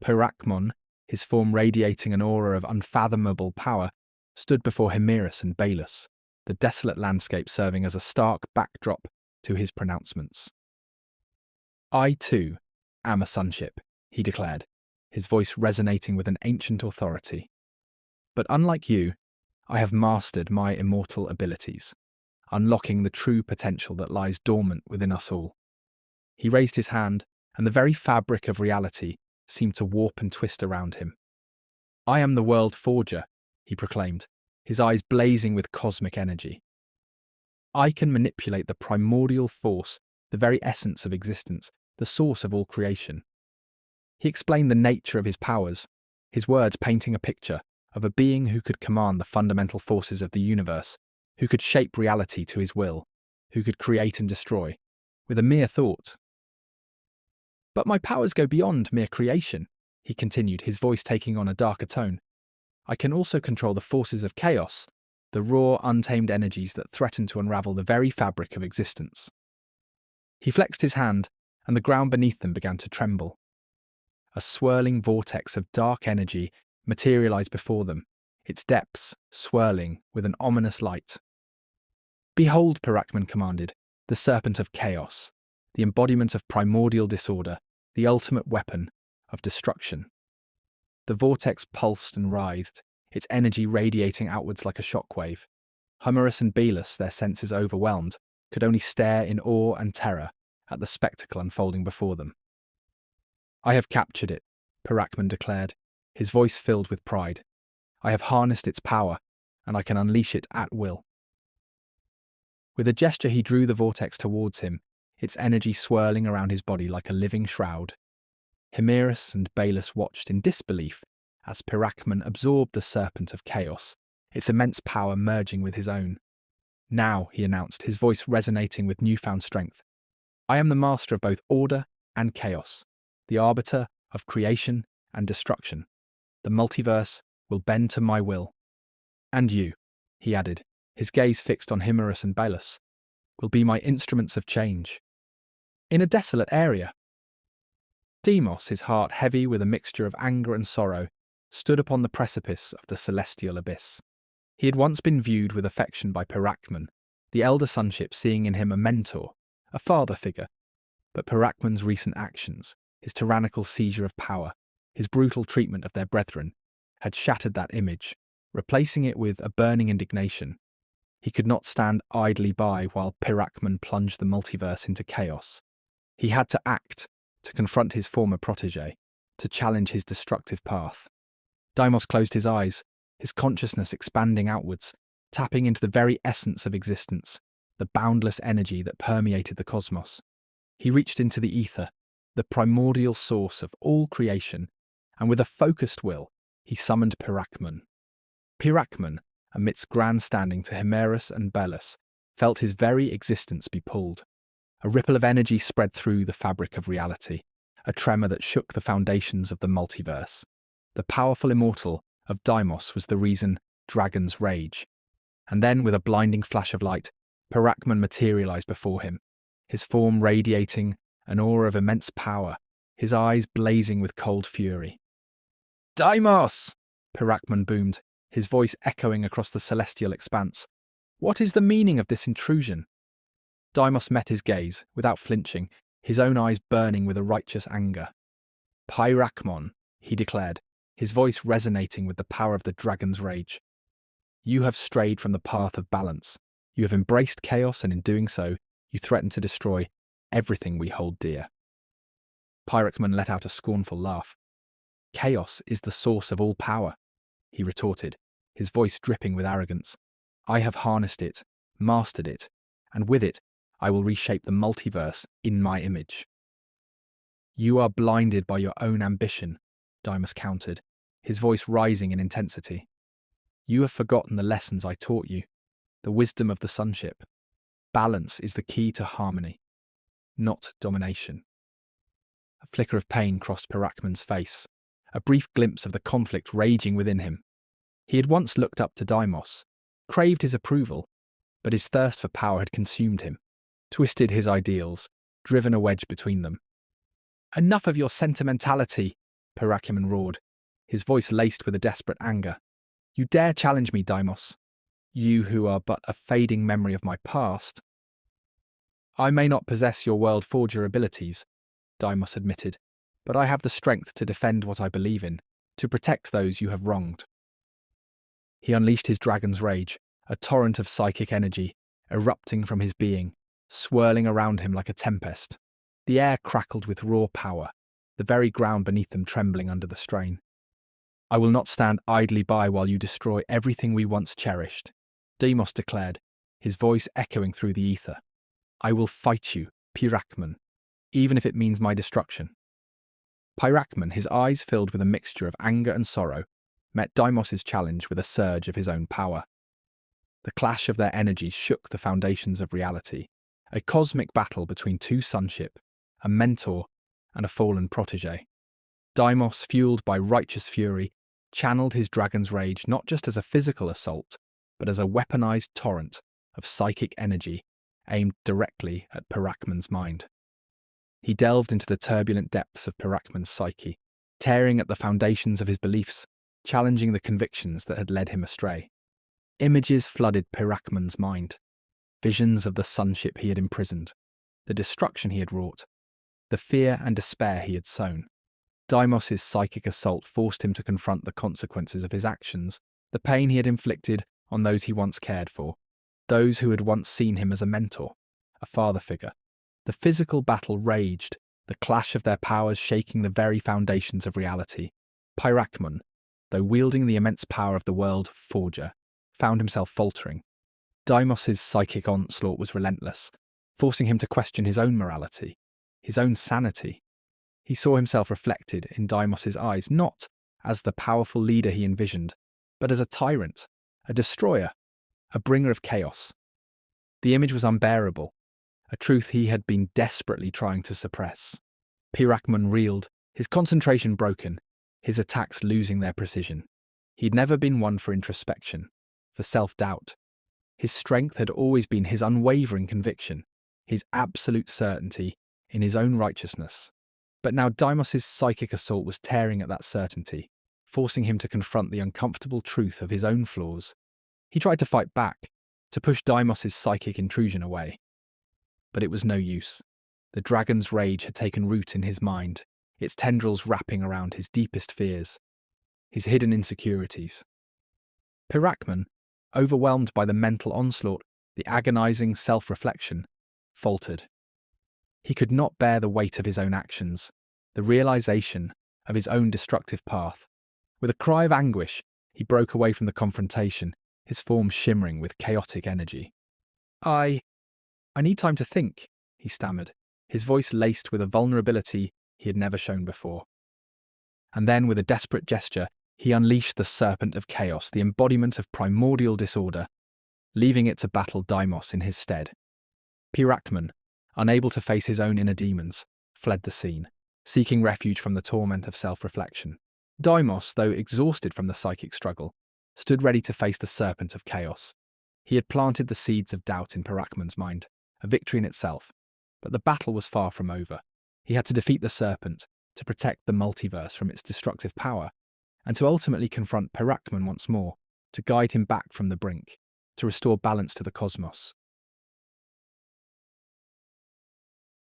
Pyrakmon, his form radiating an aura of unfathomable power, stood before Himerus and Balus, the desolate landscape serving as a stark backdrop to his pronouncements. "I, too, am a sunship," he declared, his voice resonating with an ancient authority. "But unlike you, I have mastered my immortal abilities, unlocking the true potential that lies dormant within us all." He raised his hand, and the very fabric of reality seemed to warp and twist around him. "I am the World Forger," he proclaimed, his eyes blazing with cosmic energy. "I can manipulate the primordial force, the very essence of existence, the source of all creation." He explained the nature of his powers, his words painting a picture of a being who could command the fundamental forces of the universe, who could shape reality to his will, who could create and destroy, with a mere thought. "But my powers go beyond mere creation," he continued, his voice taking on a darker tone. "I can also control the forces of chaos, the raw, untamed energies that threaten to unravel the very fabric of existence." He flexed his hand, and the ground beneath them began to tremble. A swirling vortex of dark energy materialized before them, its depths swirling with an ominous light. "Behold," Pyrakmon commanded, "the serpent of chaos, the embodiment of primordial disorder, the ultimate weapon of destruction." The vortex pulsed and writhed, its energy radiating outwards like a shockwave. Himerus and Balus, their senses overwhelmed, could only stare in awe and terror at the spectacle unfolding before them. "I have captured it," Pyrakmon declared, his voice filled with pride. "I have harnessed its power, and I can unleash it at will." With a gesture he drew the vortex towards him, its energy swirling around his body like a living shroud. Himerus and Balus watched in disbelief as Pyrakmon absorbed the serpent of chaos, its immense power merging with his own. "Now," he announced, his voice resonating with newfound strength, "I am the master of both order and chaos, the arbiter of creation and destruction. The multiverse will bend to my will. And you," he added, his gaze fixed on Himerus and Balus, "will be my instruments of change." In a desolate area, Deimos, his heart heavy with a mixture of anger and sorrow, stood upon the precipice of the celestial abyss. He had once been viewed with affection by Pyrakmon, the elder sonship seeing in him a mentor, a father figure. But Pyrakmon's recent actions, his tyrannical seizure of power, his brutal treatment of their brethren, had shattered that image, replacing it with a burning indignation. He could not stand idly by while Pyrakmon plunged the multiverse into chaos. He had to act, to confront his former protege, to challenge his destructive path. Deimos closed his eyes, his consciousness expanding outwards, tapping into the very essence of existence, the boundless energy that permeated the cosmos. He reached into the ether, the primordial source of all creation, and with a focused will, he summoned Pyrakmon. Pyrakmon, amidst grandstanding to Himerus and Balus, felt his very existence be pulled. A ripple of energy spread through the fabric of reality, a tremor that shook the foundations of the multiverse. The powerful immortal of Deimos was the reason Dragons Rage. And then, with a blinding flash of light, Pyrakmon materialized before him, his form radiating an aura of immense power, his eyes blazing with cold fury. "Deimos!" Pyrakmon boomed, his voice echoing across the celestial expanse. "What is the meaning of this intrusion?" Deimos met his gaze, without flinching, his own eyes burning with a righteous anger. "Pyrakmon," he declared, his voice resonating with the power of the Dragon's Rage. "You have strayed from the path of balance. You have embraced chaos, and in doing so, you threaten to destroy everything we hold dear." Pyrakmon let out a scornful laugh. "Chaos is the source of all power," he retorted, his voice dripping with arrogance. "I have harnessed it, mastered it, and with it, I will reshape the multiverse in my image." "You are blinded by your own ambition," Deimos countered, his voice rising in intensity. "You have forgotten the lessons I taught you, the wisdom of the sonship. Balance is the key to harmony, not domination." A flicker of pain crossed Pyrakmon's face, a brief glimpse of the conflict raging within him. He had once looked up to Deimos, craved his approval, but his thirst for power had consumed him, twisted his ideals, driven a wedge between them. "Enough of your sentimentality," Pyrakmon roared, his voice laced with a desperate anger. You dare challenge me, Deimos? You who are but a fading memory of my past. I may not possess your world forger abilities, Deimos admitted, but I have the strength to defend what I believe in, to protect those you have wronged. He unleashed his dragon's rage, a torrent of psychic energy, erupting from his being, swirling around him like a tempest. The air crackled with raw power, the very ground beneath them trembling under the strain. I will not stand idly by while you destroy everything we once cherished, Deimos declared, his voice echoing through the ether. I will fight you, Pyrakmon, even if it means my destruction. Pyrakmon, his eyes filled with a mixture of anger and sorrow, met Deimos's challenge with a surge of his own power. The clash of their energies shook the foundations of reality, a cosmic battle between two sonship, a mentor and a fallen protege. Deimos, fueled by righteous fury, channeled his dragon's rage not just as a physical assault, but as a weaponized torrent of psychic energy aimed directly at Pyrakmon's mind. He delved into the turbulent depths of Pyrakmon's psyche, tearing at the foundations of his beliefs, challenging the convictions that had led him astray. Images flooded Pyrakmon's mind, visions of the sonship he had imprisoned, the destruction he had wrought, the fear and despair he had sown. Deimos's psychic assault forced him to confront the consequences of his actions, the pain he had inflicted on those he once cared for, those who had once seen him as a mentor, a father figure. The physical battle raged, the clash of their powers shaking the very foundations of reality. Pyrakmon, though wielding the immense power of the world forger, found himself faltering. Deimos's psychic onslaught was relentless, forcing him to question his own morality, his own sanity. He saw himself reflected in Deimos's eyes, not as the powerful leader he envisioned, but as a tyrant, a destroyer, a bringer of chaos. The image was unbearable, a truth he had been desperately trying to suppress. Pyrakmon reeled, his concentration broken, his attacks losing their precision. He'd never been one for introspection, for self-doubt. His strength had always been his unwavering conviction, his absolute certainty in his own righteousness. But now Deimos's psychic assault was tearing at that certainty, forcing him to confront the uncomfortable truth of his own flaws. He tried to fight back, to push Deimos's psychic intrusion away. But it was no use. The dragon's rage had taken root in his mind, its tendrils wrapping around his deepest fears, his hidden insecurities. Pyrakmon, overwhelmed by the mental onslaught, the agonizing self-reflection, faltered. He could not bear the weight of his own actions, the realization of his own destructive path. With a cry of anguish, he broke away from the confrontation, his form shimmering with chaotic energy. I need time to think, he stammered, his voice laced with a vulnerability he had never shown before. And then, with a desperate gesture, he unleashed the serpent of chaos, the embodiment of primordial disorder, leaving it to battle Deimos in his stead. Pyrakmon, unable to face his own inner demons, fled the scene, seeking refuge from the torment of self-reflection. Deimos, though exhausted from the psychic struggle, stood ready to face the serpent of chaos. He had planted the seeds of doubt in Pyrakmon's mind, a victory in itself. But the battle was far from over. He had to defeat the serpent, to protect the multiverse from its destructive power, and to ultimately confront Pyrakmon once more, to guide him back from the brink, to restore balance to the cosmos.